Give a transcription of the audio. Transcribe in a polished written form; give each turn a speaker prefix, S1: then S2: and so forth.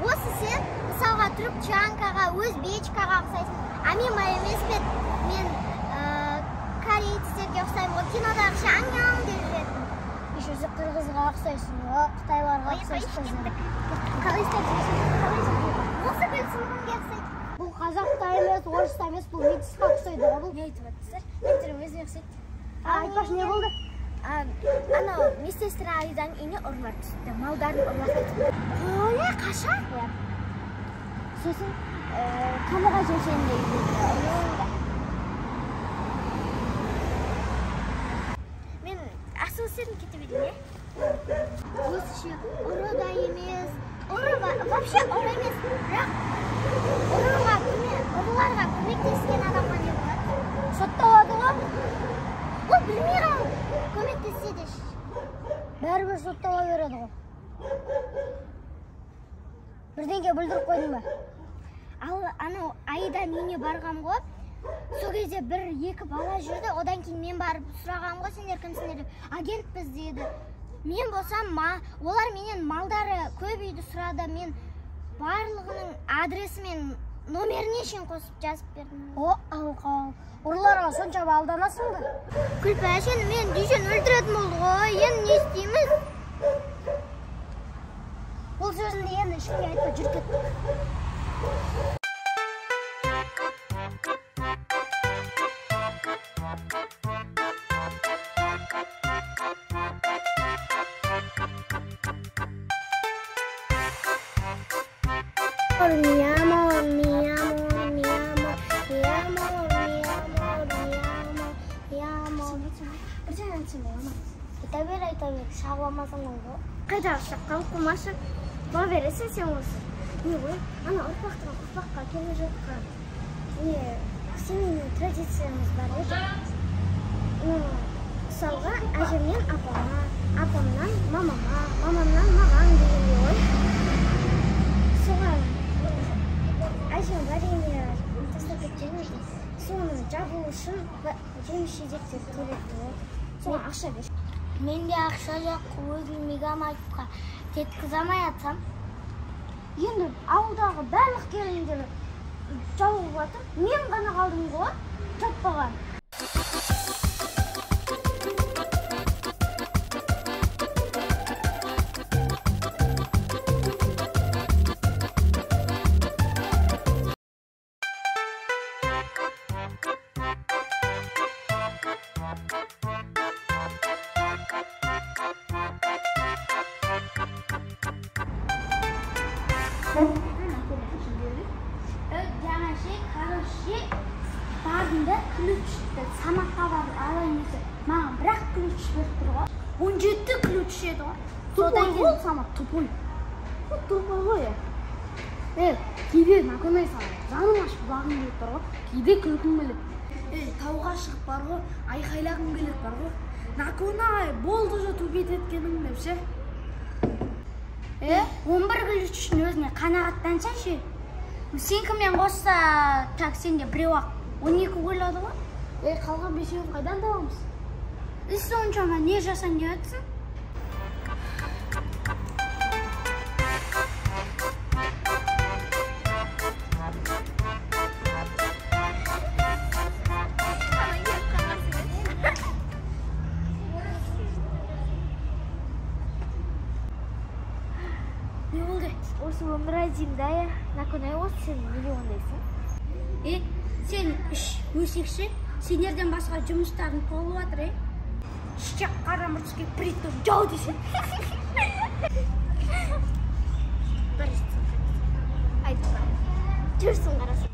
S1: Осы сен мысалға тұрып чанкаға, өзбечкаға ұқсайсың. А мен емес пе, мен корейцтерге ұқсаймын ғой, кинодағы аңяң деп жүретін.
S2: Еще өзі қырғызға ұқсайсың, қытайларға ұқсайсың.
S1: Қалай істейсің? Осы білсін келсек.
S2: Бұл қазақта емес, орыста емес, бұл метисқа ұқсайды ғой бұл.
S1: Не айтып жатсыздар? Мен түрім өзіне ұқсайды.
S2: Айтпаш, не болды?
S1: Анау медсестра Айданың үйіне ұрылар түсті. Малдарын ұрлап кетті.
S2: Қоя, қашан? Сосын камаға жешенде үйде.
S1: Мен асыл істерін кетіп едім, не? Осы ше, ұры да емес, вообще ұры емес, бірақ ұрыларға көмектескен адамға не болады?
S2: Сотталады ғой?
S1: Ол білмей қалды. Көмектеседі.
S2: Бәрібір соттала береді ғой. Бірдеңге бүлдіріп қойдың ба?
S1: Ал анау Айданың үйіне барғам ғой. Сол кезде бір-екі бала жүрді. Одан кейін мен барып сұрағам ғой, сендер кімсіңдер деп. Агентпіз деді. Мен болсам, олар менен малдары көп үйді сұрады. Мен барлығының адресі мен номеріне шейін қосып жазып бердім.
S2: О, алқал. Ұрыларға сонша алданасың ба?
S1: Күлпә, сен мен дүйсен өлтіретін болды ғой. Енді не істейміз?
S2: Бұл сөзінде енді ешкімге айтпа, жүр кет.
S1: Айта бер, шағыламасың ғой.
S2: Қайда шаққа оқымашы? Ба бересің сен осы.
S1: Не ғой, ана ұрпаққа келе жатқан. Семейный традициямыз бар еді. Мысалға, әжемнен апама, апамнан мамама, мамамнан маған дегенде ғой. Соған әжем варенье тастап кеткен еді. Соны жабу үшін жеміс-жидектер төлетті ғой. Соған ақша бер.
S2: Менде ақша жоқ, өзім мегамайкқа жеткізамай атсам.
S1: Енді ауылдағы барлық келіндер жауып жатыр. Мен ғана қалдым ғой, таппаған. Бардында ключ шықты, самаққа барып алайын десе, маған бірақ ключ беріп тұр ғой. 17 ключ еді ғой.
S2: Содан кейін самақ тупой. Тупой ғой я. Кейде наконай саған жаным ашып бағым келіп тұр ғой. Кейде күлкім келеді. Тауға шығып бар ғой, айқайлағым келеді бар ғой. Наконай болды же тупет еткенің деп ше.
S1: 11 ключ үшін өзіне қанағаттанса ше. Сенкімен қосса, так сенде біреу ақ 12 ойлады ғой.
S2: Қалған бесеуін қайдан табамыз?
S1: Соншама не жасан деп жатсың? деймін да, наконай осы сен неге ондайсың?
S2: Сен өсекші, сендерден басқа жұмыстарын толып жатыр, Шчақ қара мұртыске притом жау десең.
S1: Айтып бар. Жүрсің қарасың.